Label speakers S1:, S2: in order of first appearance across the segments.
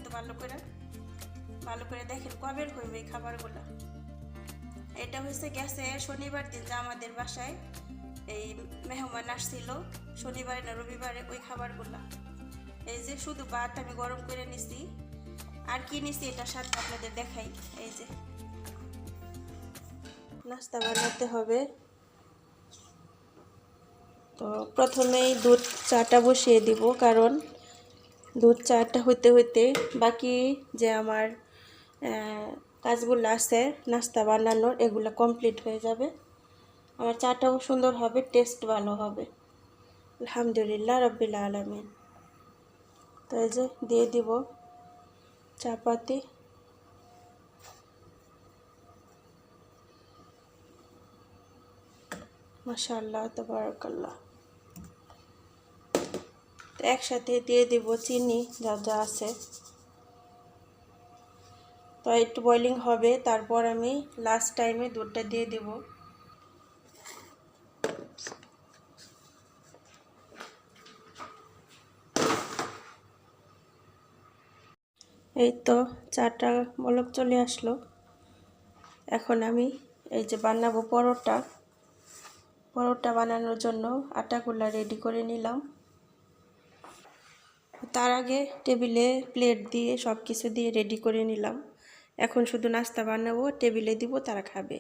S1: তো ভালো করে দেখেন কবের হইবে এই খাবারগুলো। এটা হচ্ছে গেছে শনিবার দিন, যা আমাদের বাসায় এই মেহমান আসছিল শনিবারে না রবিবারে, ওই খাবারগুলো। এই যে শুধু ভাত আমি গরম করে নিছি, আর কি নিছি এটার সাথে আপনাদের দেখাই। এই যে নাস্তা বানাতে হবে, তো প্রথমেই দুধ চাটা বসিয়ে দিব, কারণ দুধ চাটা হইতে হইতে বাকি যে আমার কাজগুলো আছে নাস্তা বানানোর, এগুলো কমপ্লিট হয়ে যাবে। আমার চাটাও সুন্দর হবে, টেস্ট ভালো হবে। আলহামদুলিল্লাহ রাব্বিল আলামিন। তো এই যে দিয়ে দিব চাপাতি, মাশাআল্লাহ তাবারাকাল্লাহ। তো একসাথে দিয়ে দিব চিনি যা যা আছে। তো একটু বয়লিং হবে, তারপর আমি লাস্ট টাইমে দুধটা দিয়ে দেব। এই তো চাটা বলক চলে আসলো। এখন আমি এই যে বানাবো পরোটা বানানোর জন্য আটাগুলা রেডি করে নিলাম। তার আগে টেবিলে প্লেট দিয়ে সব কিছু দিয়ে রেডি করে নিলাম। এখন শুধু নাস্তা বানাবো, টেবিলে দিব, তারা খাবে।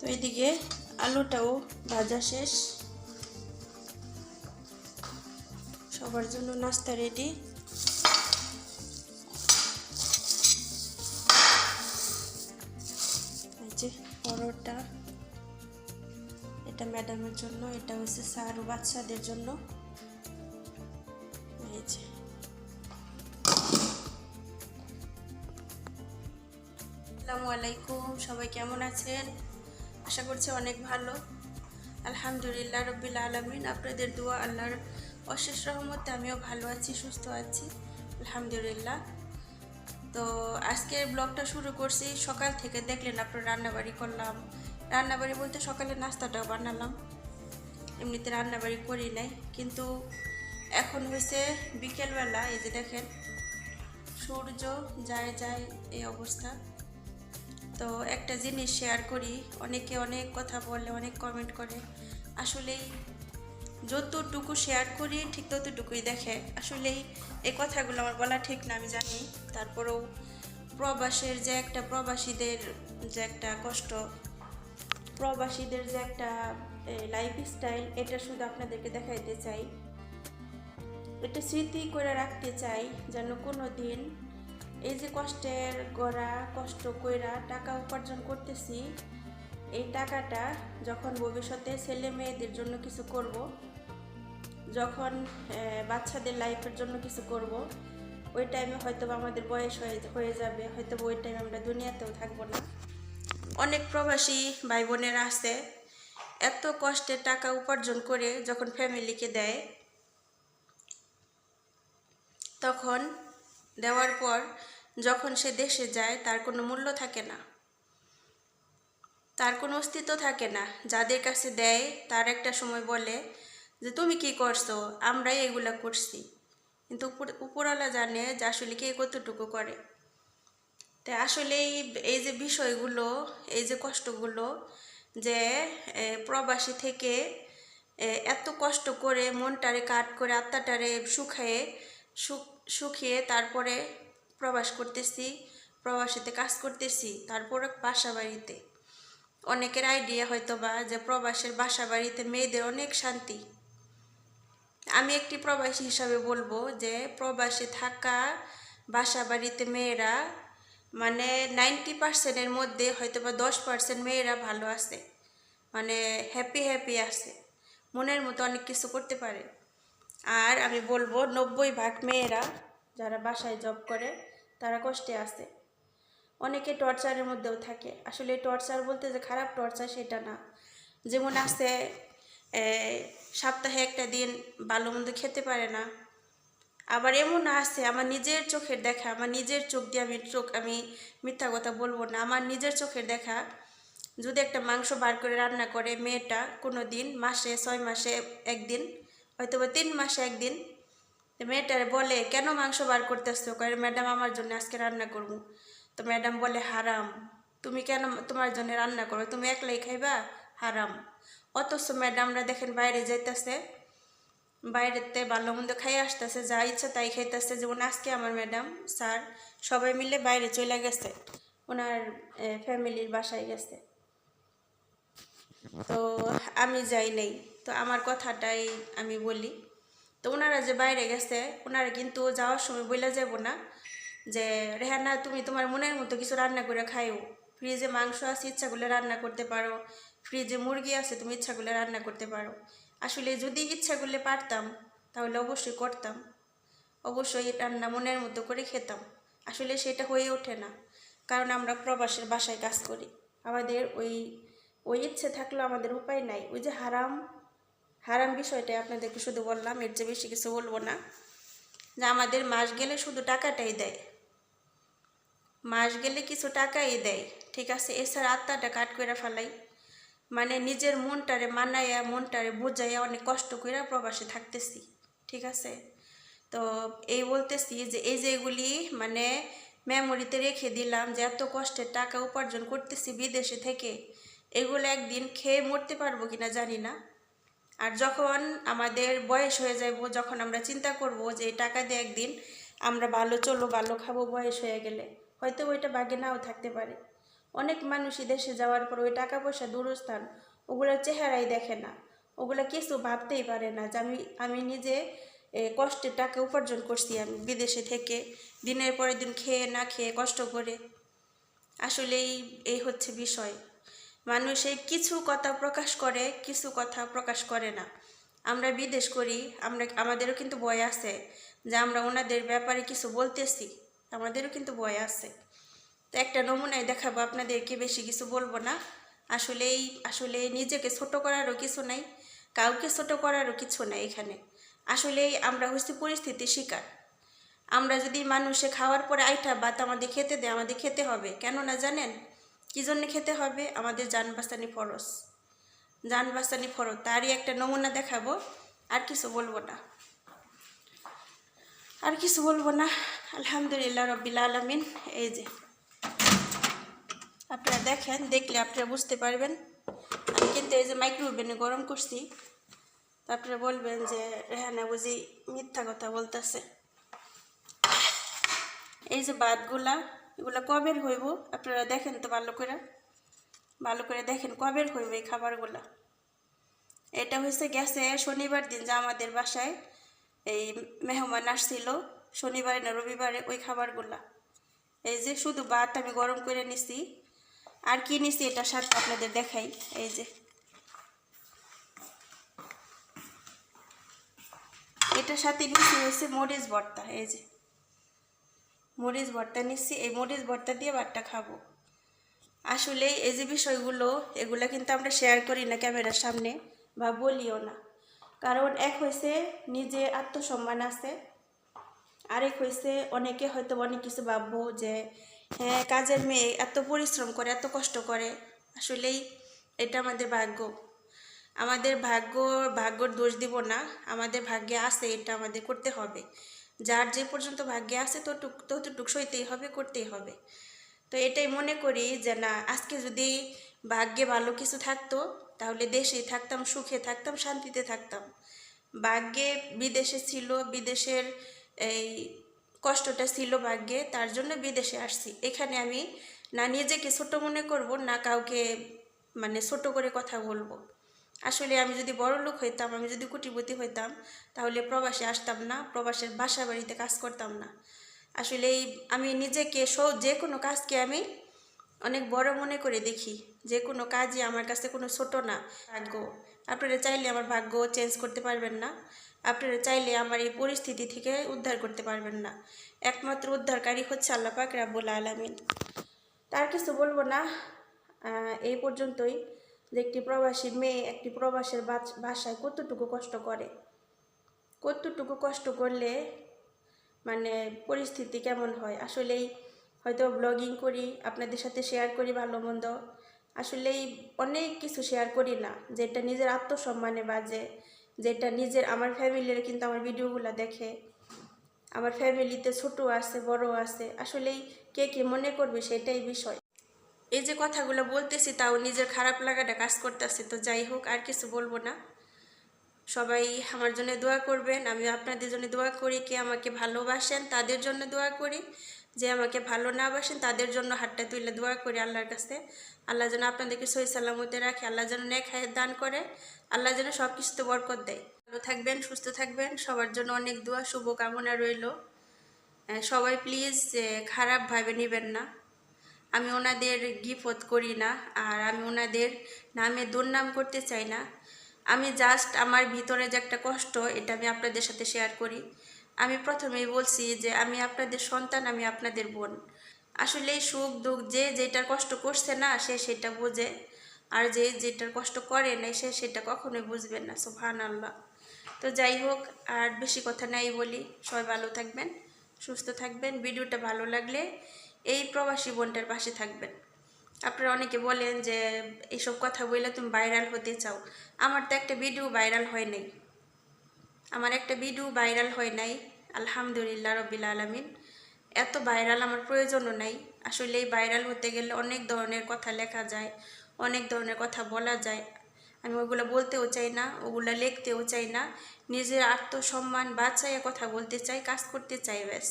S1: ওইদিকে আলুটাও ভাজা শেষ, সবার জন্য নাস্তা রেডি। এই যে পরোটা, এটা ম্যাডামের জন্য, এটা হচ্ছে স্যার ও বাচ্চাদের জন্য। এই যে আসসালামু আলাইকুম, সবাই কেমন আছেন? আশা করছি অনেক ভালো। আলহামদুলিল্লাহ রব্বিল আলামিন, আপনাদের দোয়া আল্লাহর অশেষ রহমতে আমিও ভালো আছি, সুস্থ আছি আলহামদুলিল্লাহ। তো আজকের ব্লগটা শুরু করছি সকাল থেকে। দেখলেন আপনার রান্নাবাড়ি করলাম, রান্নাবাড়ি বলতে সকালে নাস্তাটাও বানালাম, এমনিতে রান্নাবাড়ি করি নাই। কিন্তু এখন হয়েছে বিকেলবেলা, এই যে দেখেন সূর্য যায় যায় এই অবস্থা। তো একটা জিনিস শেয়ার করি, অনেকে অনেক কথা বলে, অনেক কমেন্ট করে। আসলেই যতটুকু শেয়ার করি ঠিক ততটুকুই দেখে। আসলেই এই কথাগুলো আমার বলা ঠিক না, আমি জানি। তারপরেও প্রবাসের যে একটা, প্রবাসীদের যে একটা কষ্ট, প্রবাসীদের যে একটা লাইফস্টাইল, এটা শুধু আপনাদেরকে দেখাইতে চাই, এটা স্মৃতি করে রাখতে চাই, যেন কোনো দিন এই যে কষ্টের গড়া, কষ্ট কইরা টাকা উপার্জন করতেছি, এই টাকাটা যখন ভবিষ্যতে ছেলে মেয়েদের জন্য কিছু করব, যখন বাচ্চাদের লাইফের জন্য কিছু করব, ওই টাইমে হয়তো আমাদের বয়স হয়ে যাবে, হয়তো ওই টাইমে আমরা দুনিয়াতেও থাকবো না। অনেক প্রবাসী ভাই বোনেরা আছে, এত কষ্টে টাকা উপার্জন করে যখন ফ্যামিলিকে দেয়, তখন দেওয়ার পর যখন সে দেশে যায় তার কোনো মূল্য থাকে না, তার কোনো অস্তিত্ব থাকে না। যাদের কাছে দেয় তার একটা সময় বলে যে তুমি কি করছো, আমরাই এগুলা করছি। কিন্তু উপরওয়ালা জানে যে আসলে কে কতটুকু করে। তাই আসলেই এই যে বিষয়গুলো, এই যে কষ্টগুলো, যে প্রবাসী থেকে এত কষ্ট করে মনটারে কাট করে আত্মাটারে শুকিয়ে তারপরে প্রবাস করতেছি, প্রবাসীতে কাজ করতেছি, তারপরে বাসা বাড়িতে অনেকের আইডিয়া হয়তো বা যে প্রবাসের বাসা বাড়িতে মেয়েদের অনেক শান্তি। আমি একটি প্রবাসী হিসাবে বলবো যে প্রবাসে থাকা বাসা বাড়িতে মেয়েরা মানে 90%-এর মধ্যে হয়তো বা 10% মেয়েরা ভালো আছে, মানে হ্যাপি আছে, মনের মতো অনেক কিছু করতে পারে। আর আমি বলবো 90% মেয়েরা যারা বাসায় জব করে তারা কষ্টে আছে, অনেকে টর্চারের মধ্যেও থাকে। আসলে টর্চার বলতে যে খারাপ টর্চার সেটা না। যেমন আছে সপ্তাহে একটা দিন ভালো মন্দ খেতে পারে না। আবার এমন আছে, আমার নিজের চোখের দেখা, আমার নিজের চোখ দিয়ে আমি মিথ্যা কথা বলবো না, আমার নিজের চোখের দেখা, যদি একটা মাংস বার করে রান্না করে মেয়েটা কোনো দিন, মাসে 6 মাসে একদিন, হয়তো বা 3 মাসে একদিন, মেয়েটারে বলে কেন মাংস বার করতেছো, কয়ে ম্যাডাম আমার জন্য আজকে রান্না করবো। তো ম্যাডাম বলে হারাম, তুমি কেন তোমার জন্য রান্না করো, তুমি একলাই খাইবা, হারাম। অথচ ম্যাডামরা দেখেন বাইরে যাইতেছে, বাইরেতে ভালো মন্দ খাই আসতেছে, যা ইচ্ছা তাই খাইতেছে। যেমন আজকে আমার ম্যাডাম স্যার সবাই মিলে বাইরে চলে গেছে, ওনার ফ্যামিলির বাসায় গেছে, তো আমি যাই নাই। তো আমার কথাটাই আমি বলি, তো ওনারা যে বাইরে গেছে, ওনারা কিন্তু যাওয়ার সময় বলে যাব না যে রেহানা তুমি তোমার মনের মতো কিছু রান্না করে খাইও, ফ্রিজে মাংস আছে ইচ্ছা করলে রান্না করতে পারো, ফ্রিজে মুরগি আছে তুমি ইচ্ছা করলে রান্না করতে পারো। আসলে যদি ইচ্ছা করলে পারতাম তাহলে অবশ্যই করতাম, অবশ্যই রান্না মনের মতো করে খেতাম। আসলে সেটা হয়ে ওঠে না, কারণ আমরা প্রবাসের বাসায় কাজ করি, আমাদের ওই ওই ইচ্ছে থাকলেও আমাদের উপায় নাই। ওই যে হারাম হারাম বিষয়টাই আপনাদেরকে শুধু বললাম, এর চেয়ে বেশি কিছু বলবো না। যে আমাদের মাস গেলে শুধু টাকাটাই দেয়, মাস গেলে কিছু টাকাই দেয়, ঠিক আছে, এছাড়া আত্মাটা কাট করে ফেলাই। মানে নিজের মনটারে মানাইয়া, মনটারে বুঝাইয়া অনেক কষ্ট করে প্রবাসে থাকতেছি, ঠিক আছে। তো এই বলতেছি যে এই যে এগুলি মানে মেমোরিতে রেখে দিলাম, যে এত কষ্টের টাকা উপার্জন করতেছি বিদেশে থেকে, এগুলো একদিন খেয়ে মরতে পারবো কিনা জানি না। আর যখন আমাদের বয়স হয়ে যাইব, যখন আমরা চিন্তা করব যে এই টাকা দিয়ে একদিন আমরা ভালো চলবো, ভালো খাবো, বয়স হয়ে গেলে হয়তো ওইটা ভাগ্যে নাও থাকতে পারে। অনেক মানুষই দেশে যাওয়ার পর ওই টাকা পয়সা দূরস্থান ওগুলোর চেহারাই দেখে না, ওগুলো কিছু ভাবতেই পারে না যে আমি নিজে কষ্টে টাকা উপার্জন করছি, আমি বিদেশে থেকে দিনের পরে দিন খেয়ে না খেয়ে কষ্ট করে। আসলেই এই হচ্ছে বিষয়, মানুষ এই কিছু কথা প্রকাশ করে, কিছু কথা প্রকাশ করে না। আমরা বিদেশ করি, আমাদেরও কিন্তু ভয় আছে যে আমরা ওনাদের ব্যাপারে কিছু বলতেছি, আমাদেরও কিন্তু ভয় আছে। তো একটা নমুনায় দেখাবো আপনাদেরকে, বেশি কিছু বলবো না। আসলে নিজেকে ছোট করারও কিছু নাই, কাউকে ছোট করারও কিছু নাই এখানে। আসলেই আমরা হচ্ছে পরিস্থিতির শিকার। আমরা যদি মানুষে খাওয়ার পরে আইটা ভাত আমাদের খেতে দেয়, আমাদের খেতে হবে। কেন না জানেন কী জন্য খেতে হবে? আমাদের জান বাঁচানি ফরজ, জান বাঁচানি ফরজ। তারই একটা নমুনা দেখাবো, আর কিছু বলবো না, আর কিছু বলবো না। আলহামদুলিল্লাহ রব্বিল আলামিন। এই যে আপনারা দেখেন, দেখলে আপনারা বুঝতে পারবেন। আমি কিন্তু এই যে মাইক্রোওভেনে গরম করছি, তো আপনারা বলবেন যে রেহানা বুঝি মিথ্যা কথা বলতেছে। এই যে ভাতগুলা, এগুলা কবের হইব আপনারা দেখেন তো, ভালো করে দেখেন কবের হইব এই খাবারগুলা। এটা হয়েছে গেছে শনিবার দিন, যা আমাদের বাসায় এই মেহমান আসছিল শনিবারে না রবিবারে, ওই খাবারগুলা। এই যে শুধু ভাত আমি গরম করে নিছি, আর কি নিছি এটার সাথে আপনাদের দেখাই। এই যে এটার সাথে নিচ্ছি হয়েছে মরিচ ভর্তা। এই যে মরিচ ভর্তা নিচ্ছি, এই মরিচ ভর্তা দিয়ে ভাতটা খাবো। আসলে এই যে বিষয়গুলো, এগুলো কিন্তু আমরা শেয়ার করি না ক্যামেরার সামনে, বা বলিও না। কারণ এক হয়েছে নিজে আত্মসম্মান আছে, আরেক হয়েছে অনেকে হয়তো অনেক কিছু ভাববো যে হ্যাঁ কাজের মেয়ে এত পরিশ্রম করে, এত কষ্ট করে। আসলেই এটা আমাদের ভাগ্য, আমাদের ভাগ্যর দোষ দিব না, আমাদের ভাগ্যে আছে, এটা আমাদের করতে হবে। যার যে পর্যন্ত ভাগ্যে আছে ততটুক সইতেই হবে, করতেই হবে। তো এটাই মনে করি যে না, আজকে যদি ভাগ্যে ভালো কিছু থাকতো তাহলে দেশেই থাকতাম, সুখে থাকতাম, শান্তিতে থাকতাম। ভাগ্যে বিদেশে ছিল, বিদেশের এই কষ্টটা ছিল ভাগ্যে, তার জন্য বিদেশে আসছি। এখানে আমি না নিজেকে ছোট মনে করব, না কাউকে মানে ছোট করে কথা বলবো। আসলে আমি যদি বড় লোক হইতাম, আমি যদি কোটিপতি হইতাম, তাহলে প্রবাসে আসতাম না, প্রবাসের বাসা বাড়িতে কাজ করতাম না। আসলে আমি নিজেকে যে কোনো কাজকে আমি অনেক বড় মনে করে দেখি, যে কোনো কাজই আমার কাছে কোনো ছোট না। ভাগ্য, আপনারা চাইলে আমার ভাগ্য চেঞ্জ করতে পারবেন না, আপনারা চাইলে আমার এই পরিস্থিতি থেকে উদ্ধার করতে পারবেন না। একমাত্র উদ্ধারকারী হচ্ছে আল্লাহ পাক রাব্বুল আলামিন। তার কিছু বলবো না, এই পর্যন্তই। যে একটি প্রবাসী মেয়ে একটি প্রবাসের বাসায় কতটুকু কষ্ট করে, কতটুকু কষ্ট করলে মানে পরিস্থিতি কেমন হয়। আসলেই হয়তো ব্লগিং করি, আপনাদের সাথে শেয়ার করি ভালো মন্দ, আসলেই অনেক কিছু শেয়ার করি না যেটা নিজের আত্মসম্মানে বাজে, যেটা নিজের, আমার ফ্যামিলির কিন্তু আমার ভিডিওগুলো দেখে, আমার ফ্যামিলিতে ছোট আছে বড় আছে। আসলেই কে কী মনে করবে সেটাই বিষয়। এই যে কথাগুলো বলতেছি তাও নিজের খারাপ লাগাটা কাজ করতেছে। তো যাই হোক, আর কিছু বলবো না। সবাই আমার জন্য দোয়া করবেন, আমি আপনাদের জন্য দোয়া করি। কে আমাকে ভালোবাসেন তাদের জন্য দোয়া করি, যে আমাকে ভালো না বাসেন তাদের জন্য হাতটা তুলে দোয়া করি আল্লাহর কাছে। আল্লাহ যেন আপনাদেরকে সহি সালামতে রাখে, আল্লাহ যেন নেক হায়াত দান করে, আল্লাহ যেন সব কিছুতে বরকত দেয়। ভালো থাকবেন, সুস্থ থাকবেন, সবার জন্য অনেক দোয়া শুভকামনা রইল। সবাই প্লিজ খারাপ ভাবে নেবেন না, আমি ওনাদের গিফট করি না, আর আমি ওনাদের নামে দুর্নাম করতে চাই না। আমি জাস্ট আমার ভিতরে যে একটা কষ্ট, এটা আমি আপনাদের সাথে শেয়ার করি। আমি প্রথমেই বলছি যে আমি আপনাদের সন্তান, আমি আপনাদের বোন। আসলে সুখ দুঃখ যে যেটার কষ্ট করছে না সে সেটা বোঝে, আর যে যেটার কষ্ট করে নাই সে সেটা কখনোই বুঝবেন না। সুবহানাল্লাহ। তো যাই হোক, আর বেশি কথা নাই বলি, সবাই ভালো থাকবেন, সুস্থ থাকবেন। ভিডিওটা ভালো লাগলে এই প্রবাসী বোনটার পাশে থাকবেন। আপনারা অনেকে বলেন যে এইসব কথা বললে তুমি ভাইরাল হতে চাও। আমার তো একটা ভিডিও ভাইরাল হয় নাই, আমার একটা ভিডিও ভাইরাল হয় নাই। আলহামদুলিল্লাহ রব্বিল আলামিন। এত ভাইরাল আমার প্রয়োজনও নাই। আসলে এই ভাইরাল হতে গেলে অনেক ধরনের কথা লেখা যায়, অনেক ধরনের কথা বলা যায়। আমি ওগুলো বলতেও চাই না, ওগুলো লিখতেও চাই না। নিজের আত্মসম্মান বাঁচাইয়ে কথা বলতে চাই, কাজ করতে চাই, ব্যাস।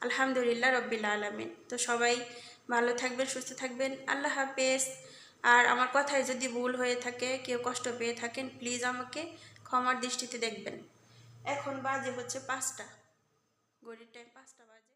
S1: আলহামদুলিল্লাহ রব্বিল আলামিন। তো সবাই ভালো থাকবেন, সুস্থ থাকবেন। আল্লাহ হাফেজ। আর আমার কথায় যদি ভুল হয়ে থাকে, কেউ কষ্ট পেয়ে থাকেন, প্লিজ আমাকে ক্ষমার দৃষ্টিতে দেখবেন। এখন বাজে হচ্ছে 5টা, ঘড়ির টাইম 5টা বাজে।